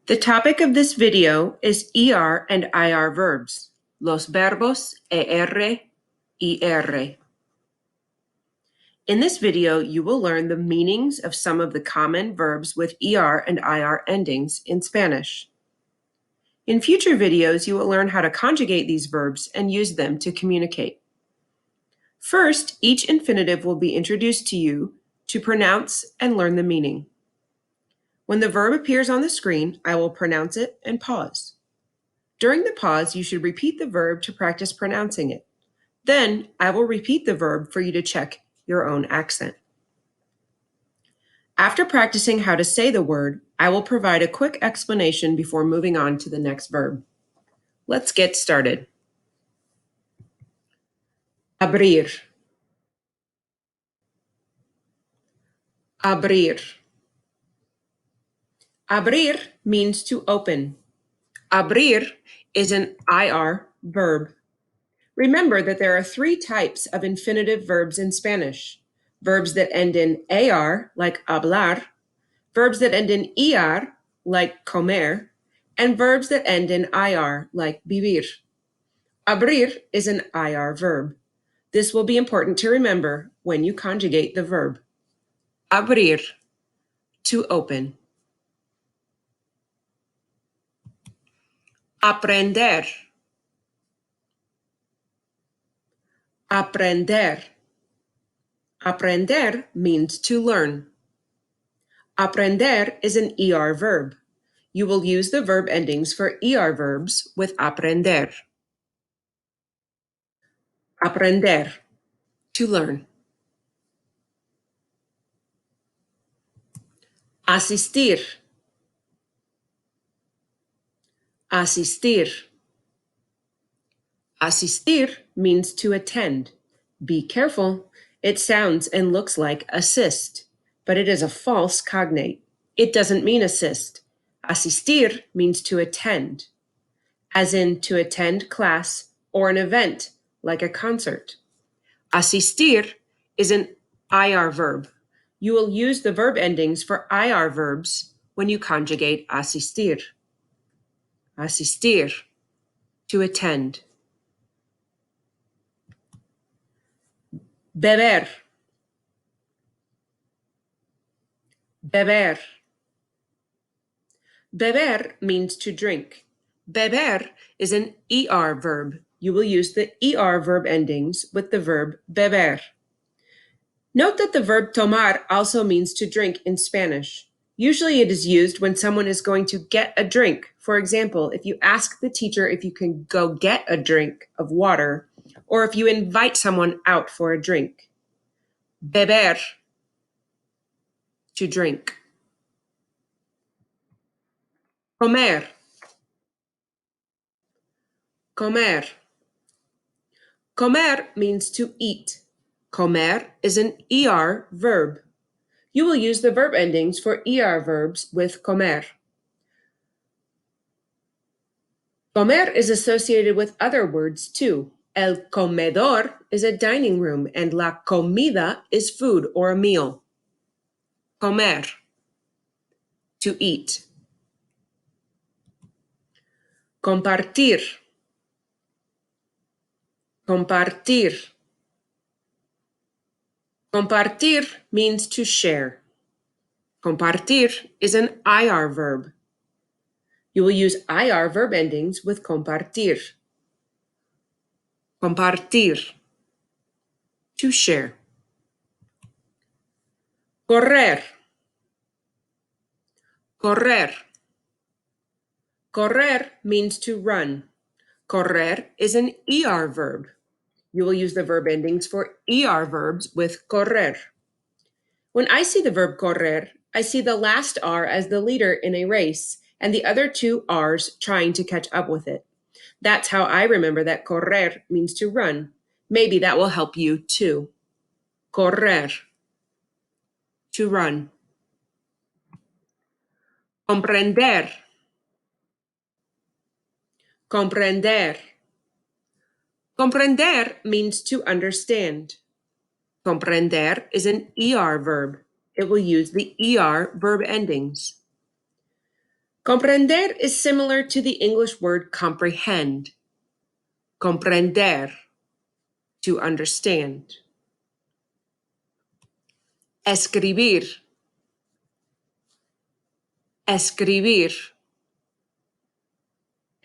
The topic of this video is ER and IR verbs, los verbos ER y R. In this video, you will learn the meanings of some of the common verbs with ER and IR endings in Spanish. In future videos, you will learn how to conjugate these verbs and use them to communicate. First, each infinitive will be introduced to you to pronounce and learn the meaning. When the verb appears on the screen, I will pronounce it and pause. During the pause, you should repeat the verb to practice pronouncing it. Then, I will repeat the verb for you to check your own accent. After practicing how to say the word, I will provide a quick explanation before moving on to the next verb. Let's get started. Abrir. Abrir. Abrir means to open. Abrir is an IR verb. Remember that there are three types of infinitive verbs in Spanish. Verbs that end in AR, like hablar, verbs that end in ER, like comer, and verbs that end in IR, like vivir. Abrir is an IR verb. This will be important to remember when you conjugate the verb. Abrir, to open. Aprender. Aprender. Aprender means to learn. Aprender is an ER verb. You will use the verb endings for ER verbs with aprender. Aprender, to learn. Asistir. Asistir. Asistir means to attend. Be careful. It sounds and looks like assist, but it is a false cognate. It doesn't mean assist. Asistir means to attend, as in to attend class or an event like a concert. Asistir is an IR verb. You will use the verb endings for IR verbs when you conjugate asistir. Asistir, to attend. Beber. Beber. Beber means to drink. Beber is an ER verb. You will use the ER verb endings with the verb beber. Note that the verb tomar also means to drink in Spanish. Usually it is used when someone is going to get a drink. For example, if you ask the teacher if you can go get a drink of water, or if you invite someone out for a drink. Beber, to drink. Comer. Comer. Comer means to eat. Comer is an ER verb. You will use the verb endings for ER verbs with comer. Comer is associated with other words too. El comedor is a dining room and la comida is food or a meal. Comer, to eat. Compartir. Compartir. Compartir means to share. Compartir is an IR verb. You will use IR verb endings with compartir. Compartir, to share. Correr. Correr. Correr means to run. Correr is an ER verb. You will use the verb endings for ER verbs with correr. When I see the verb correr, I see the last R as the leader in a race and the other two R's trying to catch up with it. That's how I remember that correr means to run. Maybe that will help you too. Correr, to run. Comprender. Comprender. Comprender means to understand. Comprender is an ER verb. It will use the ER verb endings. Comprender is similar to the English word comprehend. Comprender, to understand. Escribir. Escribir.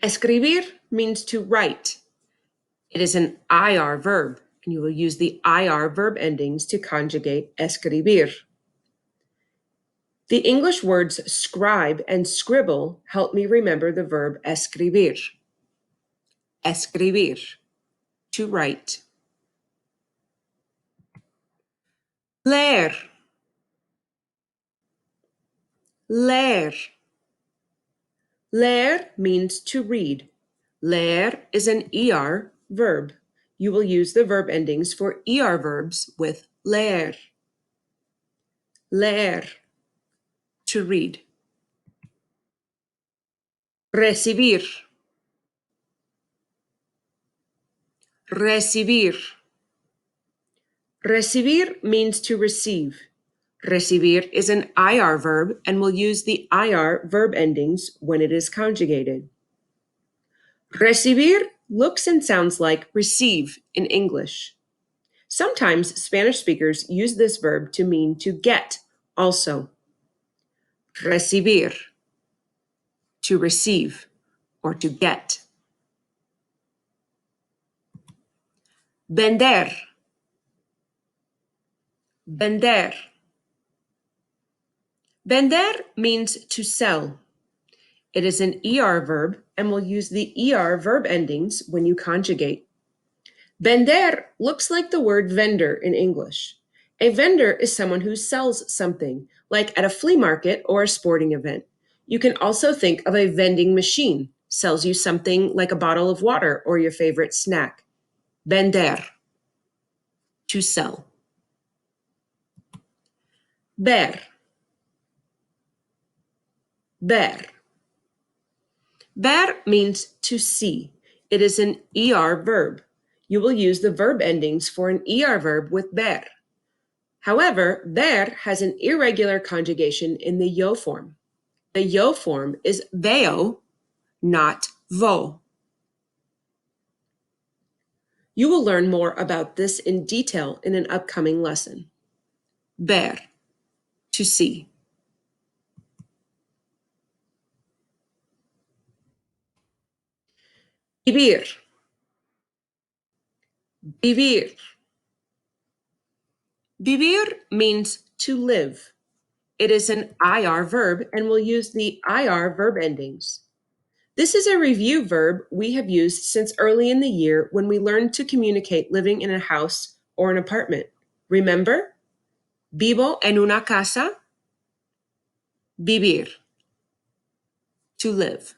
Escribir means to write. It is an IR verb, and you will use the IR verb endings to conjugate escribir. The English words scribe and scribble help me remember the verb escribir. Escribir, to write. Leer. Leer. Leer means to read. Leer is an ER verb. You will use the verb endings for ER verbs with leer. Leer, to read. Recibir. Recibir. Recibir means to receive. Recibir is an IR verb and will use the IR verb endings when it is conjugated. Recibir looks and sounds like receive in English. Sometimes Spanish speakers use this verb to mean to get also. Recibir, to receive or to get. Vender. Vender. Vender means to sell. It is an ER verb and will use the ER verb endings when you conjugate. Vender looks like the word vendor in English. A vendor is someone who sells something, like at a flea market or a sporting event. You can also think of a vending machine, sells you something like a bottle of water or your favorite snack. Vender, to sell. Ver. Ver. Ver means to see. It is an ER verb. You will use the verb endings for an ER verb with ver. However, ver has an irregular conjugation in the yo form. The yo form is veo, not vo. You will learn more about this in detail in an upcoming lesson. Ver, to see. Vivir. Vivir. Vivir means to live. It is an IR verb and will use the IR verb endings. This is a review verb we have used since early in the year when we learned to communicate living in a house or an apartment. Remember? Vivo en una casa. Vivir, to live.